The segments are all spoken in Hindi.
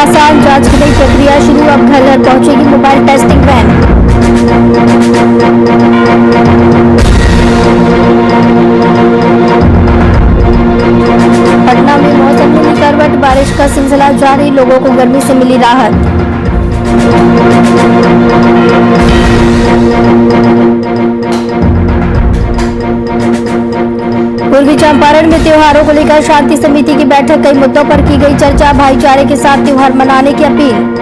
आसान, जांच की नई प्रक्रिया शुरू। अब घर घर पहुंचेगी मोबाइल टेस्टिंग वैन। पटना में मौसम ने ली करवट, बारिश का सिलसिला जारी, लोगों को गर्मी से मिली राहत। पूर्वी चंपारण में त्योहारों को लेकर शांति समिति की बैठक, कई मुद्दों पर की गई चर्चा, भाईचारे के साथ त्योहार मनाने की अपील।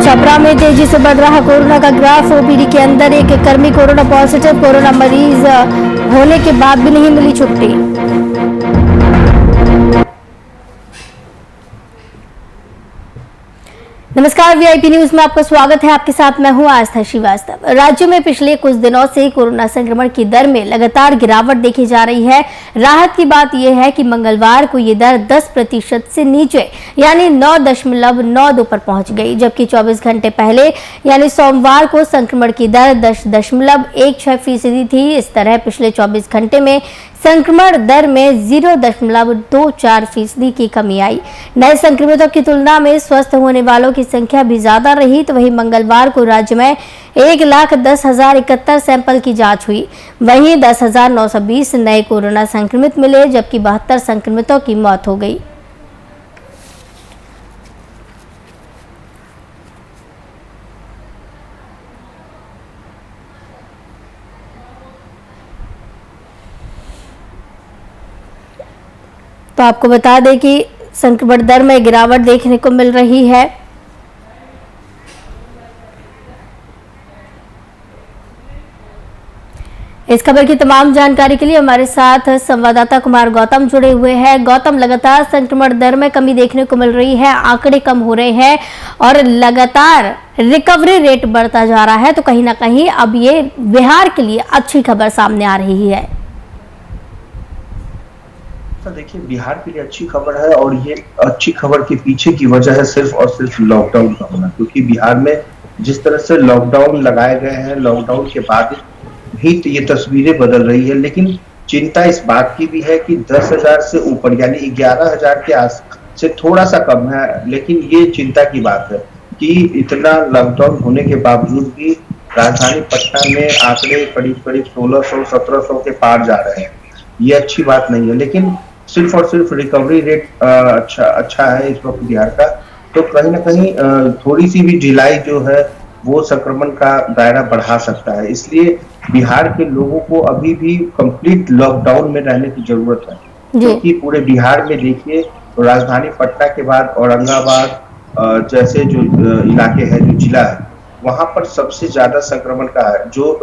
छपरा में तेजी से बढ़ रहा कोरोना का ग्राफ, ओपीडी के अंदर एक कर्मी कोरोना पॉजिटिव, कोरोना मरीज होने के बाद भी नहीं मिली छुट्टी। नमस्कार, वीआईपी न्यूज में आपका स्वागत है। आपके साथ मैं हूं आस्था श्रीवास्तव। राज्य में पिछले कुछ दिनों से कोरोना संक्रमण की दर में लगातार गिरावट देखी जा रही है। राहत की बात यह है कि मंगलवार को ये दर 10% से नीचे यानी 9.92 पर पहुंच गई, जबकि 24 घंटे पहले यानी सोमवार को संक्रमण की दर 10.16% थी। इस तरह पिछले 24 घंटे में संक्रमण दर में 0.24% की कमी आई। नए संक्रमितों की तुलना में स्वस्थ होने वालों की संख्या भी ज्यादा रही, तो वहीं मंगलवार को राज्य में 1,10,071 सैंपल की जांच हुई। वहीं 10,920 नए कोरोना संक्रमित मिले, जबकि 72 संक्रमितों की मौत हो गई। तो आपको बता दें कि संक्रमण दर में गिरावट देखने को मिल रही है। इस खबर की तमाम जानकारी के लिए हमारे साथ संवाददाता कुमार गौतम जुड़े हुए हैं। गौतम, लगातार संक्रमण दर में कमी देखने को मिल रही है, आंकड़े कम हो रहे हैं और लगातार रिकवरी रेट बढ़ता जा रहा है, तो कहीं ना कहीं अब ये बिहार के लिए अच्छी खबर सामने आ रही है। तो देखिए, बिहार के लिए अच्छी खबर है और ये अच्छी खबर के पीछे की वजह है सिर्फ और सिर्फ लॉकडाउन का होना, क्योंकि बिहार में जिस तरह से लॉकडाउन लगाए गए हैं, लॉकडाउन के बाद भी तो ये तस्वीरें बदल रही है। लेकिन चिंता इस बात की भी है कि 10,000 से ऊपर यानी 11,000 के आस से थोड़ा सा कम है, लेकिन ये चिंता की बात है कि इतना लॉकडाउन होने के बावजूद भी राजधानी पटना में आंकड़े करीब 1600-1700 के पार जा रहे हैं। ये अच्छी बात नहीं है, लेकिन सिर्फ और सिर्फ रिकवरी रेट अच्छा है इस वक्त बिहार का। तो कहीं ना कहीं थोड़ी सी भी ढिलाई जो है वो संक्रमण का दायरा बढ़ा सकता है। इसलिए बिहार के लोगों को अभी भी कंप्लीट लॉकडाउन में रहने की जरूरत है, क्योंकि पूरे बिहार में देखिए तो राजधानी पटना के बाद औरंगाबाद जैसे जो इलाके हैं, जो जिला है, वहां पर सबसे ज्यादा संक्रमण का है। जो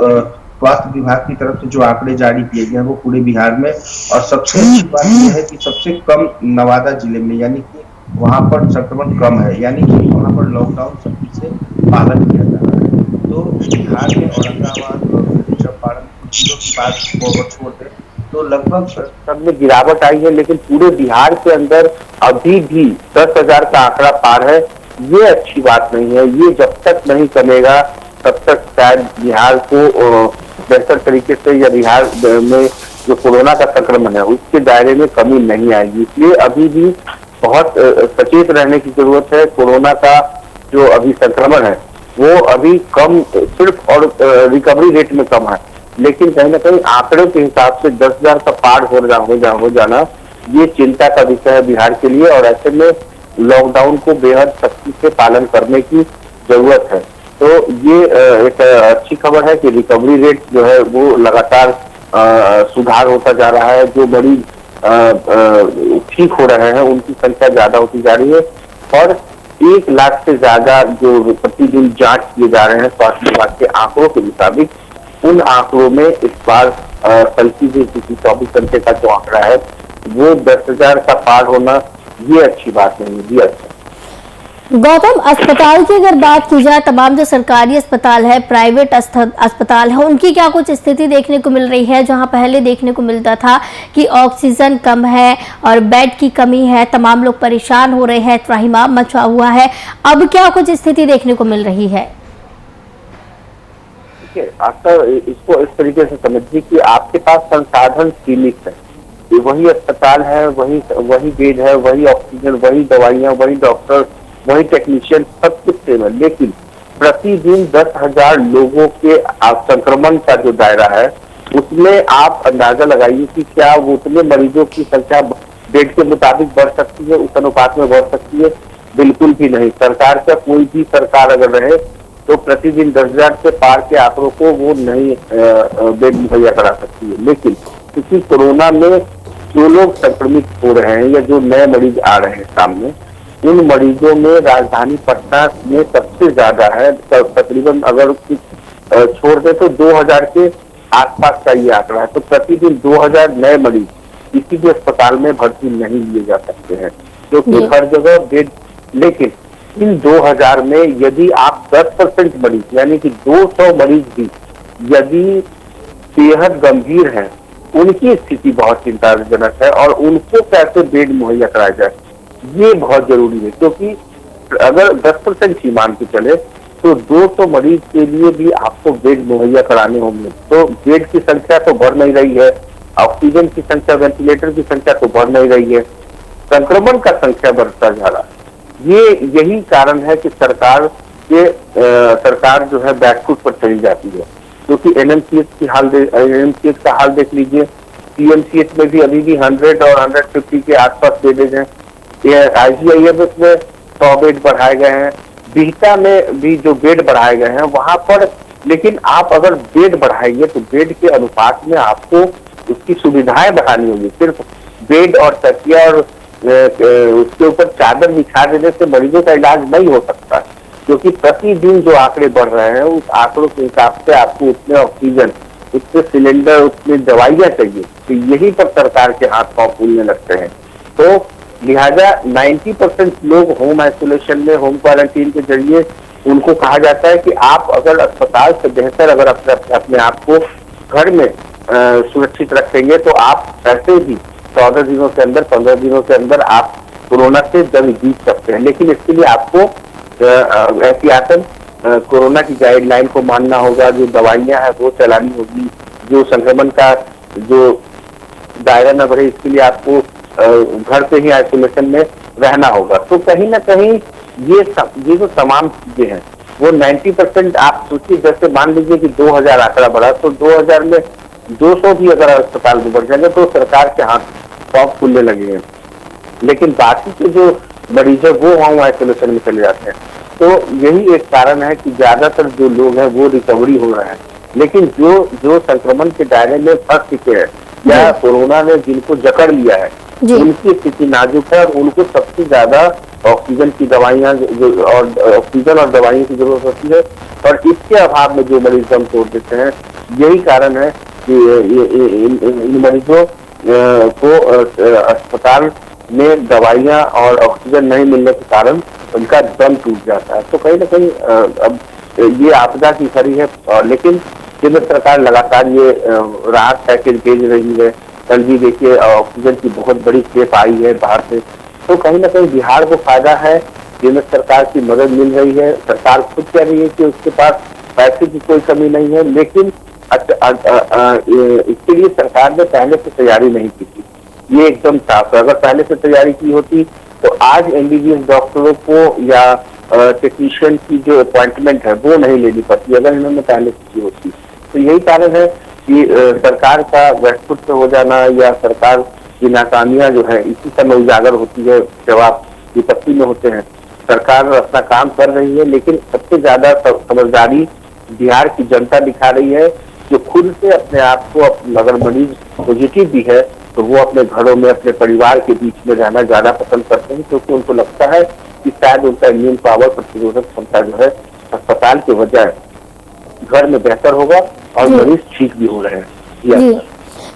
स्वास्थ्य विभाग की तरफ से जो आंकड़े जारी किए गए हैं वो पूरे बिहार में, और सबसे अच्छी बात यह है कि सबसे कम नवादा जिले में, यानी कि वहां पर संक्रमण कम है, यानी कि वहां पर लॉकडाउन सख्ती से पालन किया जा रहा है। तो बिहार में औरंगाबाद और चंपारण जिलों की बात छोड़ दें तो लगभग सब में गिरावट आई है, लेकिन पूरे बिहार के अंदर अभी भी 10,000 का आंकड़ा पार है। ये अच्छी बात नहीं है। ये जब तक नहीं कमेगा तब तक शायद बिहार को बेहतर तरीके से, या बिहार में जो कोरोना का संक्रमण है उसके दायरे में कमी नहीं आएगी। इसलिए अभी भी बहुत सचेत रहने की जरूरत है। कोरोना का जो अभी संक्रमण है वो अभी कम सिर्फ और रिकवरी रेट में कम है, लेकिन कहीं ना कहीं आंकड़ों के हिसाब से 10,000 का पार हो जाना ये चिंता का विषय है बिहार के लिए। और ऐसे में लॉकडाउन को बेहद सख्ती से पालन करने की जरूरत है। तो ये एक अच्छी खबर है कि रिकवरी रेट जो है वो लगातार सुधार होता जा रहा है। जो बड़ी ठीक हो रहे हैं उनकी संख्या ज्यादा होती जा रही है, और 1 लाख से ज्यादा जो प्रतिदिन जांच किए जा रहे हैं स्वास्थ्य विभाग के आंकड़ों के मुताबिक, उन आंकड़ों में इस बार कल की 24 घंटे का जो आंकड़ा है वो 10,000 का पार होना ये अच्छी बात नहीं है। अच्छा गौतम, अस्पताल की अगर बात की जाए, तमाम जो सरकारी अस्पताल है, प्राइवेट अस्पताल है, उनकी क्या कुछ स्थिति देखने को मिल रही है? जहां पहले देखने को मिलता था कि ऑक्सीजन कम है और बेड की कमी है, तमाम लोग परेशान हो रहे हैं, त्राहिमाम मचा हुआ है, अब क्या कुछ स्थिति देखने को मिल रही है? देखिए, अक्सर इसको इस तरीके से समझिए कि आपके पास संसाधन सीमित है, वही अस्पताल है, वही वही बेड है, वही ऑक्सीजन, वही दवाइयां, वही डॉक्टर, वही टेक्नीशियन, सब कुछ सेम है। लेकिन प्रतिदिन 10,000 लोगों के संक्रमण का जो दायरा है, उसमें आप अंदाजा लगाइए कि क्या वो उतने मरीजों की संख्या बेड के मुताबिक बढ़ सकती है, उस अनुपात में बढ़ सकती है? बिल्कुल भी नहीं। सरकार का कोई भी सरकार अगर रहे तो प्रतिदिन 10,000 से पार के आंकड़ों को वो नहीं बेड मुहैया करा सकती है। लेकिन क्योंकि कोरोना में जो लोग संक्रमित हो रहे हैं या जो नए मरीज आ रहे हैं सामने, उन मरीजों में राजधानी पटना में सबसे ज्यादा है। तकरीबन अगर छोड़ दे तो 2,000 के आसपास का ये आंकड़ा है। तो प्रतिदिन 2,000 नए मरीज किसी भी अस्पताल में भर्ती नहीं लिए जा सकते हैं, क्योंकि हर जगह बेड। लेकिन इन 2,000 में यदि आप 10% मरीज, यानी कि 200 मरीज भी यदि बेहद गंभीर हैं, उनकी स्थिति बहुत चिंताजनक है और उनको कैसे बेड मुहैया कराया जाए, ये बहुत जरूरी है। क्योंकि अगर 10% ही मान के चले तो 200 मरीज के लिए भी आपको बेड मुहैया कराने होंगे। तो बेड की संख्या तो बढ़ नहीं रही है, ऑक्सीजन की संख्या, वेंटिलेटर की संख्या तो बढ़ नहीं रही है, संक्रमण का संख्या बढ़ता जा रहा है। यही कारण है कि सरकार जो है बैकफुट पर चली जाती है। क्योंकि एनएमसीएच का हाल देख लीजिए, पीएमसीएच में भी अभी भी 100 और 150 के आसपास बेडेज हैं। आईजीआईएमएस में 100 बेड बढ़ाए गए हैं, बिहटा में भी जो बेड बढ़ाए गए हैं वहां पर। लेकिन आप अगर बेड बढ़ाएंगे तो बेड के अनुपात में आपको उसकी सुविधाएं बढ़ानी होगी। सिर्फ बेड और तकिया और उसके ऊपर चादर बिछा देने से मरीजों का इलाज नहीं हो सकता, क्योंकि प्रतिदिन जो आंकड़े बढ़ रहे हैं उस आंकड़ों के हिसाब से आपको उतने ऑक्सीजन, उतने सिलेंडर, उतनी दवाइयां चाहिए। तो यही पर सरकार के हाथ पांव फूलने लगते हैं। तो लिहाजा 90% लोग होम आइसोलेशन में, होम क्वारंटीन के जरिए उनको कहा जाता है कि आप अगर अस्पताल से बेहतर अगर अपने आप को घर में सुरक्षित रखेंगे तो आप ऐसे भी 14 दिनों के अंदर, 15 दिनों के अंदर आप कोरोना से जंग जीत सकते हैं। लेकिन इसके लिए आपको एहतियातन कोरोना की गाइडलाइन को मानना होगा, जो दवाइयां हैं वो चलानी होगी, जो संक्रमण का जो दायरा न बढ़े इसके लिए आपको घर पे ही आइसोलेशन में रहना होगा। तो कहीं ना कहीं ये जो तमाम चीजें हैं वो 90% आप सोचिए। जैसे मान लीजिए कि 2,000 आंकड़ा बढ़ा तो 2,000 में 200 भी अगर अस्पताल में बढ़ जाएंगे तो सरकार के हाथ पांव फूलने लगे हैं। लेकिन बाकी के जो मरीज है वो होम आइसोलेशन में चले जाते हैं। तो यही एक कारण है कि ज्यादातर जो लोग हैं वो रिकवरी हो रहे हैं। लेकिन जो संक्रमण के दायरे में फंस चुके हैं या कोरोना ने जिनको जकड़ लिया है, उनकी स्थिति नाजुक है और उनको सबसे ज्यादा ऑक्सीजन की दवाइयां और ऑक्सीजन और दवाइयों की जरूरत होती है। और इसके अभाव में जो मरीज दम तोड़ देते हैं, यही कारण है कि इन मरीजों को अस्पताल में दवाइयां और ऑक्सीजन नहीं मिलने के कारण उनका दम टूट जाता है। तो कहीं ना कहीं अब ये आपदा की घड़ी है। लेकिन केंद्र सरकार लगातार ये राहत पैकेज भेज रही है। कल भी देखिए ऑक्सीजन की बहुत बड़ी खेप आई है बाहर से। तो कहीं ना कहीं बिहार को फायदा है, केंद्र सरकार की मदद मिल रही है। सरकार खुद कह रही है कि उसके पास पैसे की कोई कमी नहीं है, लेकिन इसके लिए सरकार ने पहले से तैयारी नहीं की थी, ये एकदम साफ है। अगर पहले से तैयारी की होती तो आज एमबीबीएस डॉक्टरों को या टेक्नीशियन की जो अपॉइंटमेंट है वो नहीं लेनी पड़ती, अगर इन्होंने पहले से की होती। तो यही कारण है कि सरकार का बैकफुट पे हो जाना या सरकार की नाकामियां जो है इसी समय उजागर होती है जब आप विपत्ति में होते हैं। सरकार अपना काम कर रही है, लेकिन सबसे ज्यादा समझदारी बिहार की जनता दिखा रही है, जो खुद से अपने आप को, अगर मरीज पॉजिटिव भी है तो वो अपने घरों में अपने परिवार के बीच में रहना ज्यादा पसंद करते हैं, क्योंकि उनको लगता है कि शायद उनका इम्यून पावर, प्रतिरोधक क्षमता जो है अस्पताल के बजाय घर में बेहतर होगा और मरीज ठीक भी हो रहे हैं।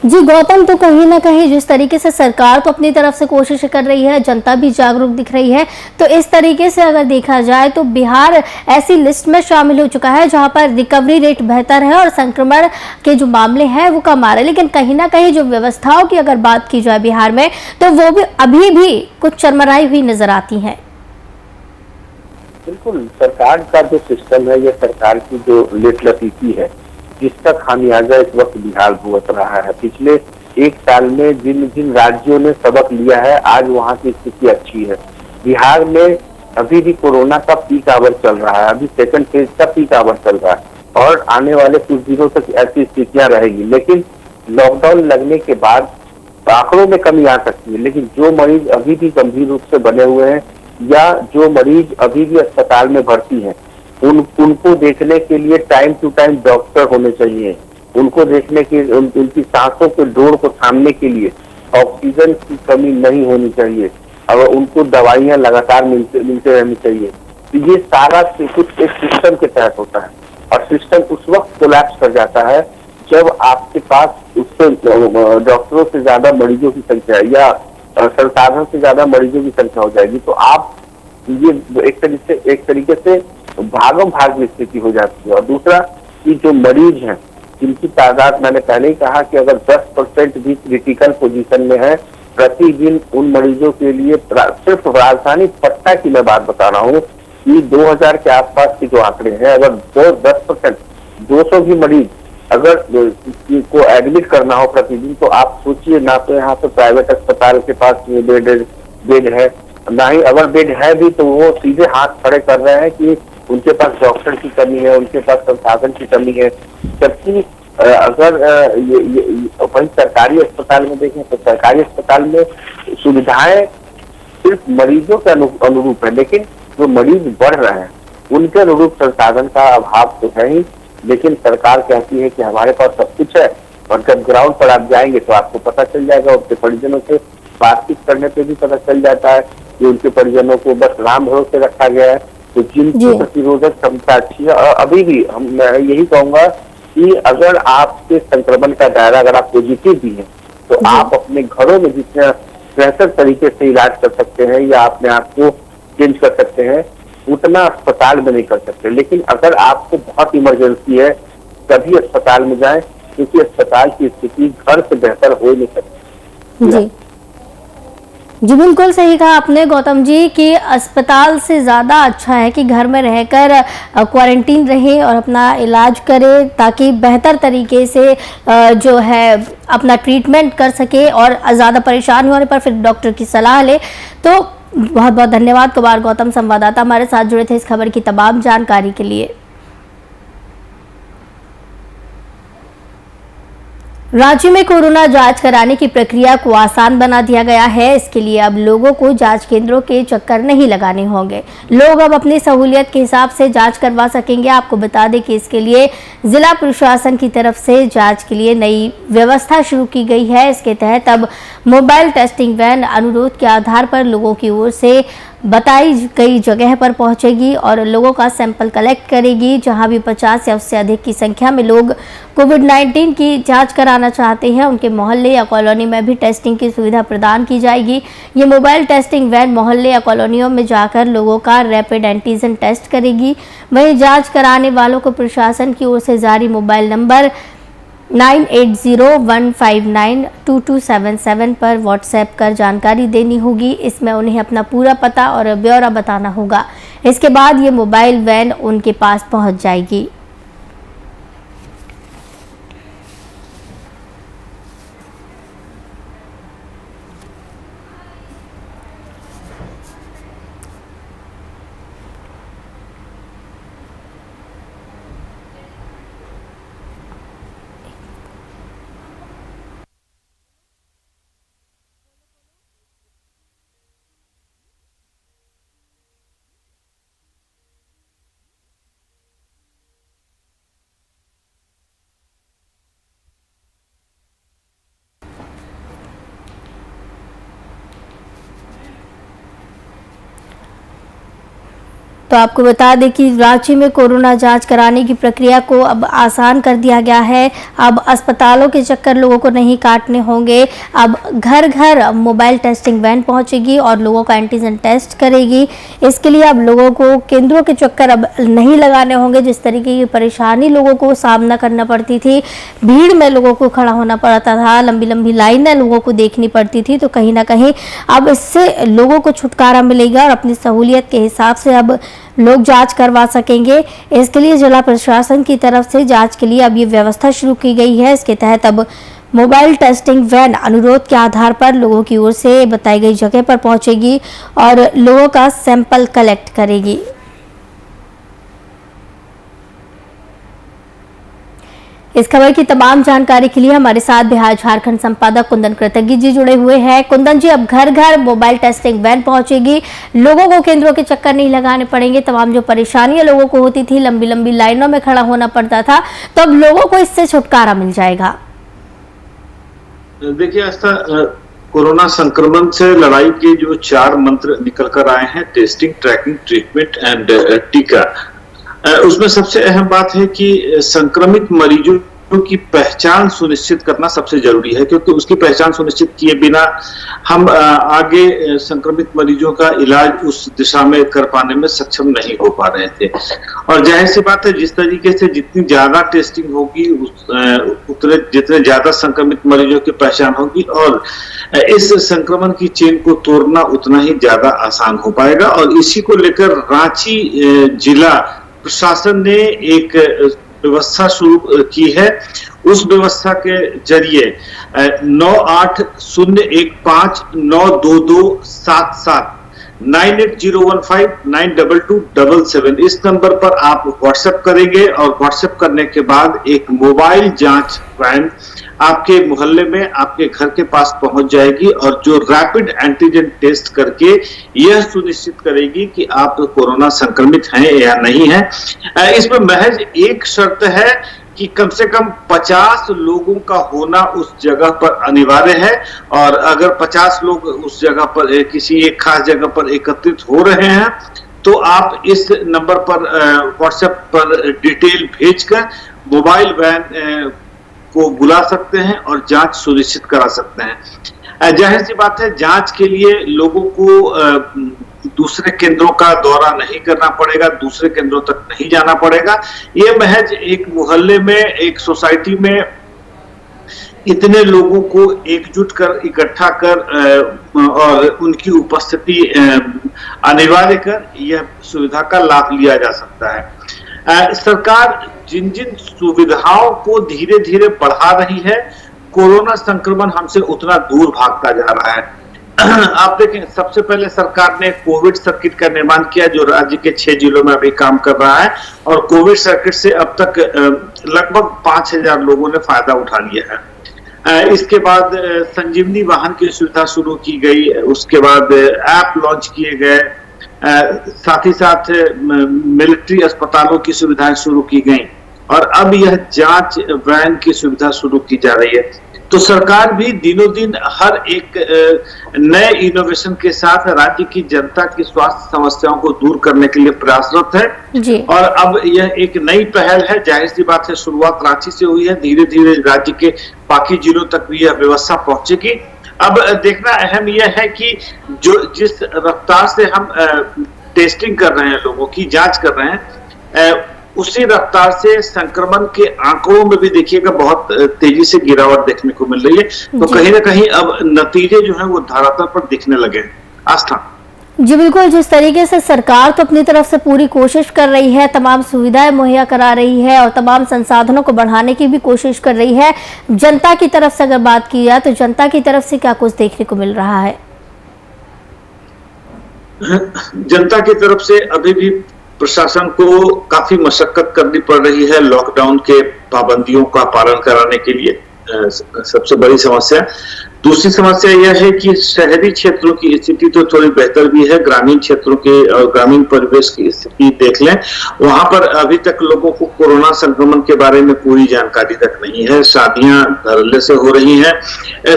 जी गौतम, तो कहीं ना कहीं जिस तरीके से सरकार तो अपनी तरफ से कोशिश कर रही है, जनता भी जागरूक दिख रही है, तो इस तरीके से अगर देखा जाए तो बिहार ऐसी लिस्ट में शामिल हो चुका है जहां पर रिकवरी रेट बेहतर है और संक्रमण के जो मामले हैं वो कम आ रहे हैं। लेकिन कहीं ना कहीं जो व्यवस्थाओं की अगर बात की जाए बिहार में, तो वो भी अभी भी कुछ चरमराई हुई नजर आती है। बिल्कुल, सरकार का जो सिस्टम है, ये सरकार की जो लेटलतीफी है, जिसका खामियाजा इस वक्त बिहार भुगत रहा है। पिछले एक साल में जिन जिन राज्यों ने सबक लिया है, आज वहाँ की स्थिति अच्छी है। बिहार में अभी भी कोरोना का पीक आवर चल रहा है, अभी सेकंड फेज का पीक आवर चल रहा है और आने वाले कुछ दिनों तक ऐसी स्थितियां रहेगी। लेकिन लॉकडाउन लगने के बाद आंकड़ों में कमी आ सकती है, लेकिन जो मरीज अभी भी गंभीर रूप से बने हुए हैं या जो मरीज अभी भी अस्पताल में भर्ती हैं, उनको देखने के लिए टाइम टू टाइम डॉक्टर होने चाहिए। उनको देखने की उनकी सांसों के डोर को थामने के लिए ऑक्सीजन की कमी नहीं होनी चाहिए और उनको दवाइयां लगातार मिलते रहनी चाहिए। तो ये सारा कुछ एक सिस्टम के तहत होता है और सिस्टम उस वक्त कोलैप्स कर जाता है जब आपके पास उससे डॉक्टरों से ज्यादा मरीजों की संख्या या संसाधन से ज्यादा मरीजों की संख्या हो जाएगी। तो आप ये एक तरीके से भागम भाग की स्थिति हो जाती है। और दूसरा कि जो मरीज हैं जिनकी तादाद, मैंने पहले ही कहा कि अगर 10% भी क्रिटिकल पोजीशन में है, प्रतिदिन उन मरीजों के लिए सिर्फ राजधानी पटना की मैं बात बता रहा हूँ कि 2000 के आसपास के जो आंकड़े हैं, अगर 10% 200 भी मरीज अगर को एडमिट करना हो प्रतिदिन, तो आप सोचिए ना तो यहाँ पे प्राइवेट अस्पताल के पास बेड है, ना ही अगर बेड है भी तो वो सीधे हाथ खड़े कर रहे हैं कि उनके पास डॉक्टर की कमी है, उनके पास संसाधन की कमी है। जबकि अगर वही सरकारी अस्पताल में देखें तो सरकारी अस्पताल में सुविधाएं सिर्फ मरीजों के अनुरूप है, लेकिन जो मरीज बढ़ रहे हैं उनके अनुरूप संसाधन का अभाव तो है ही। लेकिन सरकार कहती है कि हमारे पास सब कुछ है, और जब ग्राउंड पर आप जाएंगे तो आपको पता चल जाएगा। उनके परिजनों से बातचीत करने पे भी पता चल जाता है कि उनके परिजनों को बस राम भरोसे रखा गया है। तो जिनकी प्रतिरोधक क्षमता अच्छी है, और अभी भी मैं यही कहूंगा कि अगर आपके संक्रमण का दायरा, अगर आप पॉजिटिव भी हैं, तो आप अपने घरों में जितना बेहतर तरीके से इलाज कर सकते हैं या अपने आप को चेंज कर सकते हैं, उतना अस्पताल में नहीं कर सकते। लेकिन अगर आपको बहुत इमरजेंसी है तभी अस्पताल में जाएं, क्योंकि अस्पताल की स्थिति घर से बेहतर हो नहीं सकती। जी बिल्कुल सही कहा आपने गौतम जी कि अस्पताल से ज़्यादा अच्छा है कि घर में रहकर क्वारंटीन रहे और अपना इलाज करे, ताकि बेहतर तरीके से जो है अपना ट्रीटमेंट कर सके और ज़्यादा परेशान होने पर फिर डॉक्टर की सलाह ले। तो बहुत बहुत धन्यवाद कुमार गौतम, संवाददाता हमारे साथ जुड़े थे इस खबर की तमाम जानकारी के लिए। राज्य में कोरोना जांच कराने की प्रक्रिया को आसान बना दिया गया है। इसके लिए अब लोगों को जांच केंद्रों के चक्कर नहीं लगाने होंगे। लोग अब अपनी सहूलियत के हिसाब से जांच करवा सकेंगे। आपको बता दें कि इसके लिए जिला प्रशासन की तरफ से जांच के लिए नई व्यवस्था शुरू की गई है। इसके तहत अब मोबाइल टेस्टिंग वैन अनुरोध के आधार पर लोगों की ओर से बताई गई जगह पर पहुंचेगी और लोगों का सैंपल कलेक्ट करेगी। जहां भी 50 या उससे अधिक की संख्या में लोग कोविड-19 की जांच कराना चाहते हैं, उनके मोहल्ले या कॉलोनी में भी टेस्टिंग की सुविधा प्रदान की जाएगी। ये मोबाइल टेस्टिंग वैन मोहल्ले या कॉलोनियों में जाकर लोगों का रैपिड एंटीजन टेस्ट करेगी। वहीं जांच कराने वालों को प्रशासन की ओर से जारी मोबाइल नंबर 9801592277 पर व्हाट्सएप कर जानकारी देनी होगी। इसमें उन्हें अपना पूरा पता और ब्यौरा बताना होगा। इसके बाद ये मोबाइल वैन उनके पास पहुंच जाएगी। तो आपको बता दें कि राज्य में कोरोना जांच कराने की प्रक्रिया को अब आसान कर दिया गया है। अब अस्पतालों के चक्कर लोगों को नहीं काटने होंगे। अब घर घर मोबाइल टेस्टिंग वैन पहुंचेगी और लोगों का एंटीजन टेस्ट करेगी। इसके लिए अब लोगों को केंद्रों के चक्कर अब नहीं लगाने होंगे। जिस तरीके की परेशानी लोगों को सामना करना पड़ती थी, भीड़ में लोगों को खड़ा होना पड़ता था, लंबी लंबी लाइनें लोगों को देखनी पड़ती थी, तो कहीं ना कहीं अब इससे लोगों को छुटकारा मिलेगा और अपनी सहूलियत के हिसाब से अब लोग जांच करवा सकेंगे। इसके लिए जिला प्रशासन की तरफ से जांच के लिए अब ये व्यवस्था शुरू की गई है। इसके तहत अब मोबाइल टेस्टिंग वैन अनुरोध के आधार पर लोगों की ओर से बताई गई जगह पर पहुंचेगी और लोगों का सैंपल कलेक्ट करेगी। इस खबर की तमाम जानकारी के लिए हमारे साथ बिहार झारखंड संपादक कुंदन कृतज्ञ जी जुड़े हुए हैं। कुंदन जी, अब घर घर मोबाइल टेस्टिंग वैन पहुंचेगी, लोगों को केंद्रों के चक्कर नहीं लगाने पड़ेंगे। तमाम जो परेशानियां लोगों को होती थी, लंबी लंबी लाइनों में खड़ा होना पड़ता था, तो अब लोगों को इससे छुटकारा मिल जाएगा। देखिए, ऐसा कोरोना संक्रमण से लड़ाई के जो 4 मंत्र निकल कर आए हैं, टेस्टिंग, ट्रैकिंग, ट्रीटमेंट एंड टीका, उसमें सबसे अहम बात है कि संक्रमित मरीजों की पहचान सुनिश्चित करना सबसे जरूरी है, क्योंकि उसकी पहचान सुनिश्चित किए बिना हम आगे संक्रमित मरीजों का इलाज उस दिशा में कर पाने में सक्षम नहीं हो पा रहे थे। और जाहिर सी बात है, जिस तरीके से जितनी ज्यादा टेस्टिंग होगी उतने जितने ज्यादा संक्रमित मरीजों की पहचान होगी और इस संक्रमण की चेन को तोड़ना उतना ही ज्यादा आसान हो पाएगा। और इसी को लेकर रांची जिला प्रशासन ने एक व्यवस्था शुरू की है। उस व्यवस्था के जरिए 9801592277 9801592277 इस नंबर पर आप व्हाट्सएप करेंगे और व्हाट्सएप करने के बाद एक मोबाइल जांच वैन आपके मोहल्ले में, आपके घर के पास पहुंच जाएगी और जो रैपिड एंटीजन टेस्ट करके यह सुनिश्चित करेगी कि आप कोरोना संक्रमित हैं या नहीं है। इसमें महज एक शर्त है कि कम से कम 50 लोगों का होना उस जगह पर अनिवार्य है। और अगर 50 लोग उस जगह पर किसी एक खास जगह पर एकत्रित हो रहे हैं तो आप इस नंबर पर व्हाट्सएप पर डिटेल भेजकर मोबाइल वैन को बुला सकते हैं और जांच सुनिश्चित करा सकते हैं। जाहिर सी बात है, जांच के लिए लोगों को दूसरे केंद्रों का दौरा नहीं करना पड़ेगा, दूसरे केंद्रों तक नहीं जाना पड़ेगा। ये महज एक मोहल्ले में, एक सोसाइटी में इतने लोगों को एकजुट कर, इकट्ठा कर और उनकी उपस्थिति अनिवार्य कर यह सुविधा का लाभ लिया जा सकता है। सरकार जिन जिन सुविधाओं को धीरे धीरे बढ़ा रही है, कोरोना संक्रमण हमसे उतना दूर भागता जा रहा है। आप देखें, सबसे पहले सरकार ने कोविड सर्किट का निर्माण किया जो राज्य के 6 जिलों में अभी काम कर रहा है और कोविड सर्किट से अब तक लगभग 5000 लोगों ने फायदा उठा लिया है। इसके बाद संजीवनी वाहन की सुविधा शुरू की गई, उसके बाद ऐप लॉन्च किए गए, साथ ही साथ मिलिट्री अस्पतालों की सुविधाएं शुरू की गई और अब यह जांच वैन की सुविधा शुरू की जा रही है। तो सरकार भी दिनों दिन हर एक नए इनोवेशन के साथ राज्य की जनता की स्वास्थ्य समस्याओं को दूर करने के लिए प्रयासरत है जी। और अब यह एक नई पहल है। जाहिर सी बात है, शुरुआत रांची से हुई है, धीरे धीरे राज्य के बाकी जिलों तक भी यह व्यवस्था पहुंचेगी। अब देखना अहम यह है कि जो जिस रफ्तार से हम टेस्टिंग कर रहे हैं, लोगों की जांच कर रहे हैं, उसी रफ्तार से संक्रमण के आंकड़ों में भी देखिएगा बहुत तेजी से गिरावट देखने को मिल रही है। तो कहीं ना कहीं अब नतीजे जो हैं वो धरातल पर दिखने लगे हैं। आस्था जी बिल्कुल, जिस तरीके से सरकार तो अपनी तरफ से पूरी कोशिश कर रही है, तमाम सुविधाएं मुहैया करा रही है और तमाम संसाधनों को बढ़ाने की भी कोशिश कर रही है, जनता की तरफ से अगर बात की जाए तो जनता की तरफ से क्या कुछ देखने को मिल रहा है? जनता की तरफ से अभी भी प्रशासन को काफी मशक्कत करनी पड़ रही है लॉकडाउन के पाबंदियों का पालन कराने के लिए। सबसे बड़ी समस्या। दूसरी समस्या यह है कि शहरी क्षेत्रों की स्थिति तो थोड़ी बेहतर भी है, ग्रामीण क्षेत्रों के और ग्रामीण परिवेश की स्थिति देख लें, वहां पर अभी तक लोगों को कोरोना संक्रमण के बारे में पूरी जानकारी तक नहीं है। शादियां धड़ल्ले से हो रही हैं,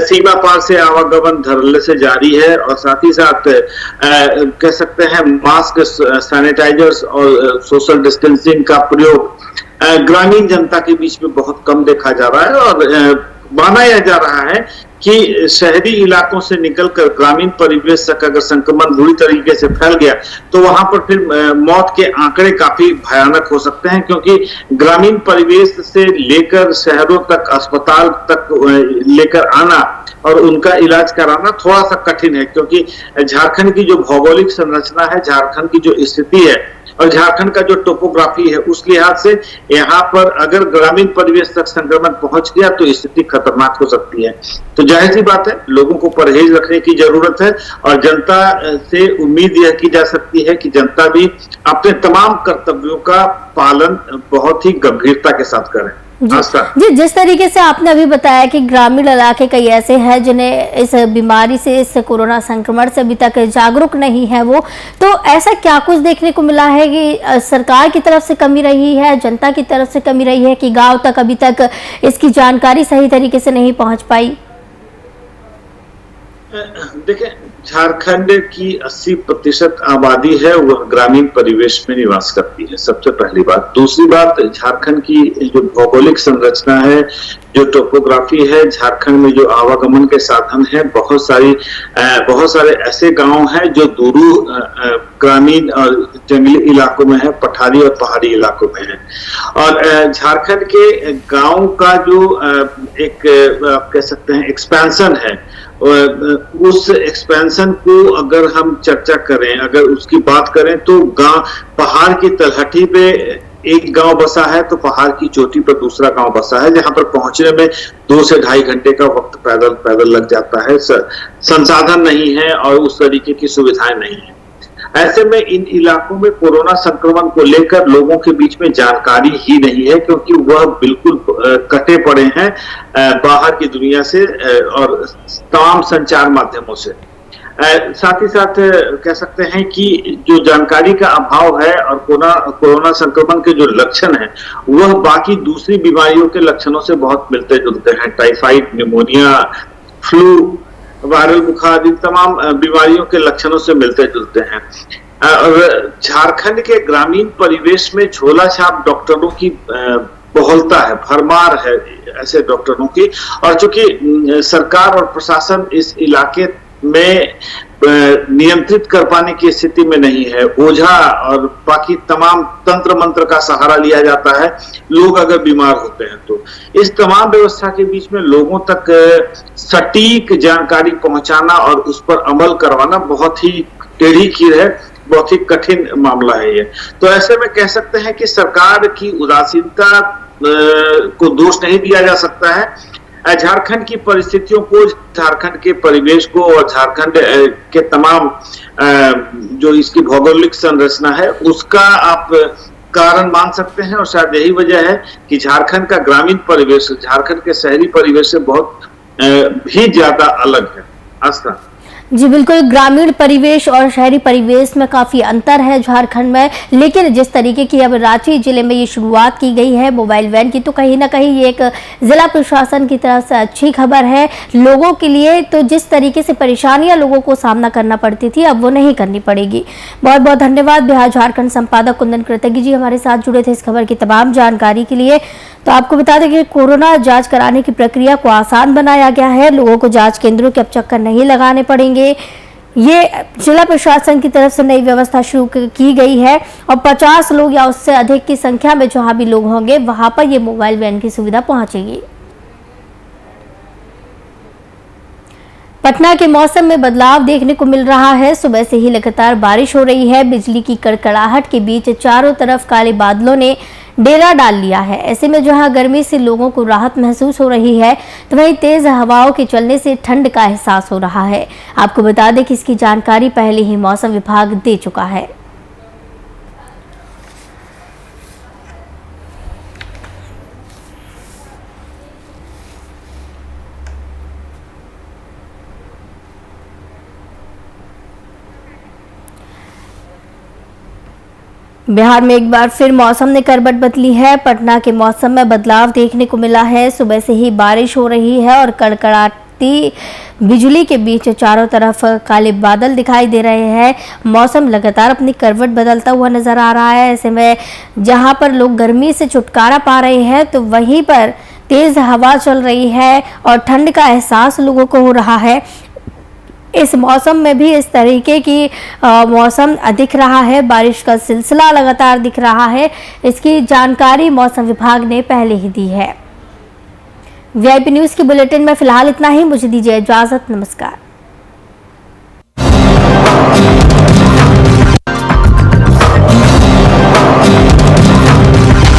सीमा पार से आवागमन धड़ल्ले से जारी है और साथ ही साथ कह सकते हैं मास्क, सैनिटाइजर्स और सोशल डिस्टेंसिंग का प्रयोग ग्रामीण जनता के बीच में बहुत कम देखा जा रहा है। और माना यह जा रहा है कि शहरी इलाकों से निकलकर ग्रामीण परिवेश तक अगर संक्रमण बुरी तरीके से फैल गया तो वहां पर फिर मौत के आंकड़े काफी भयानक हो सकते हैं, क्योंकि ग्रामीण परिवेश से लेकर शहरों तक, अस्पताल तक लेकर आना और उनका इलाज कराना थोड़ा सा कठिन है, क्योंकि झारखंड की जो भौगोलिक संरचना है, झारखंड की जो स्थिति है, और झारखंड का जो टोपोग्राफी है उस लिहाज से यहाँ पर अगर ग्रामीण परिवेश तक संक्रमण पहुंच गया तो स्थिति खतरनाक हो सकती है। तो जाहिर सी बात है, लोगों को परहेज रखने की जरूरत है और जनता से उम्मीद यह की जा सकती है कि जनता भी अपने तमाम कर्तव्यों का पालन बहुत ही गंभीरता के साथ करें। जी, जिस तरीके से आपने अभी बताया कि ग्रामीण इलाके कई ऐसे हैं जिन्हें इस बीमारी से, इस कोरोना संक्रमण से अभी तक जागरूक नहीं है वो, तो ऐसा क्या कुछ देखने को मिला है कि सरकार की तरफ से कमी रही है, जनता की तरफ से कमी रही है कि गांव तक अभी तक इसकी जानकारी सही तरीके से नहीं पहुंच पाई? देखिए, झारखंड की 80% आबादी है वह ग्रामीण परिवेश में निवास करती है, सबसे पहली बात। दूसरी बात, झारखंड की जो भौगोलिक संरचना है, जो टोपोग्राफी है, झारखंड में जो आवागमन के साधन है, बहुत सारे ऐसे गांव हैं जो दूर ग्रामीण और जंगली इलाकों में है, पठारी और पहाड़ी इलाकों में है। और झारखंड के गांव का जो एक आप कह सकते हैं एक्सपेंशन है, उस एक्सपेंशन को अगर हम चर्चा करें, अगर उसकी बात करें तो गांव पहाड़ की तलहटी पे एक गांव बसा है तो पहाड़ की चोटी पर दूसरा गांव बसा है, जहां पर पहुंचने में 2 से ढाई घंटे का वक्त पैदल लग जाता है। संसाधन नहीं है और उस तरीके की सुविधाएं नहीं है। ऐसे में इन इलाकों में कोरोना संक्रमण को लेकर लोगों के बीच में जानकारी ही नहीं है, क्योंकि वह बिल्कुल कटे पड़े हैं बाहर की दुनिया से और तमाम संचार माध्यमों से। साथ ही साथ कह सकते हैं कि जो जानकारी का अभाव है और कोरोना संक्रमण के जो लक्षण हैं वह बाकी दूसरी बीमारियों के लक्षणों से बहुत मिलते जुलते हैं। टाइफाइड, निमोनिया, फ्लू, वायरल बुखार, इन तमाम बीमारियों के लक्षणों से मिलते जुलते हैं। और झारखंड के ग्रामीण परिवेश में झोला छाप डॉक्टरों की बहुलता है, भरमार है ऐसे डॉक्टरों की। और चूंकि सरकार और प्रशासन इस इलाके में नियंत्रित कर पाने की स्थिति में नहीं है, ओझा और बाकी तमाम तंत्र मंत्र का सहारा लिया जाता है लोग अगर बीमार होते हैं तो। इस तमाम व्यवस्था के बीच में लोगों तक सटीक जानकारी पहुंचाना और उस पर अमल करवाना बहुत ही टेढ़ी खीर है, बहुत ही कठिन मामला है ये। तो ऐसे में कह सकते हैं कि सरकार की उदासीनता को दोष नहीं दिया जा सकता है। झारखंड की परिस्थितियों को, झारखंड के परिवेश को और झारखंड के तमाम जो इसकी भौगोलिक संरचना है उसका आप कारण मान सकते हैं। और शायद यही वजह है कि झारखंड का ग्रामीण परिवेश झारखंड के शहरी परिवेश से बहुत भी ज्यादा अलग है। आस्था जी बिल्कुल, ग्रामीण परिवेश और शहरी परिवेश में काफ़ी अंतर है झारखंड में। लेकिन जिस तरीके की अब रांची जिले में ये शुरुआत की गई है मोबाइल वैन की, तो कहीं ना कहीं ये एक ज़िला प्रशासन की तरफ से अच्छी खबर है लोगों के लिए। तो जिस तरीके से परेशानियां लोगों को सामना करना पड़ती थी अब वो नहीं करनी पड़ेगी। बहुत बहुत धन्यवाद बिहार झारखंड संपादक कुंदन कृतज्ञ जी, हमारे साथ जुड़े थे इस खबर की तमाम जानकारी के लिए। तो आपको बता दें कि कोरोना जांच कराने की प्रक्रिया को आसान बनाया गया है, लोगों को जांच केंद्रों के अब चक्कर नहीं लगाने पड़ेंगे। ये जिला प्रशासन की तरफ से नई व्यवस्था शुरू की गई है और 50 लोग या उससे अधिक की संख्या में जहां भी लोग होंगे वहां पर ये मोबाइल वैन की सुविधा पहुंचेगी। पटना के मौसम में बदलाव देखने को मिल रहा है। सुबह से ही लगातार बारिश हो रही है। बिजली की कड़कड़ाहट के बीच चारों तरफ काले बादलों ने डेरा डाल लिया है। ऐसे में जहां गर्मी से लोगों को राहत महसूस हो रही है तो वहीं तेज हवाओं के चलने से ठंड का एहसास हो रहा है। आपको बता दें कि इसकी जानकारी पहले ही मौसम विभाग दे चुका है। बिहार में एक बार फिर मौसम ने करवट बदली है। पटना के मौसम में बदलाव देखने को मिला है। सुबह से ही बारिश हो रही है और कड़कड़ाती बिजली के बीच चारों तरफ काले बादल दिखाई दे रहे हैं। मौसम लगातार अपनी करवट बदलता हुआ नजर आ रहा है। ऐसे में जहां पर लोग गर्मी से छुटकारा पा रहे हैं तो वहीं पर तेज हवा चल रही है और ठंड का एहसास लोगों को हो रहा है। इस मौसम में भी इस तरीके की मौसम दिख रहा है। बारिश का सिलसिला लगातार दिख रहा है। इसकी जानकारी मौसम विभाग ने पहले ही दी है। वीआईपी न्यूज़ की बुलेटिन में फिलहाल इतना ही। मुझे दीजिए इजाजत। नमस्कार।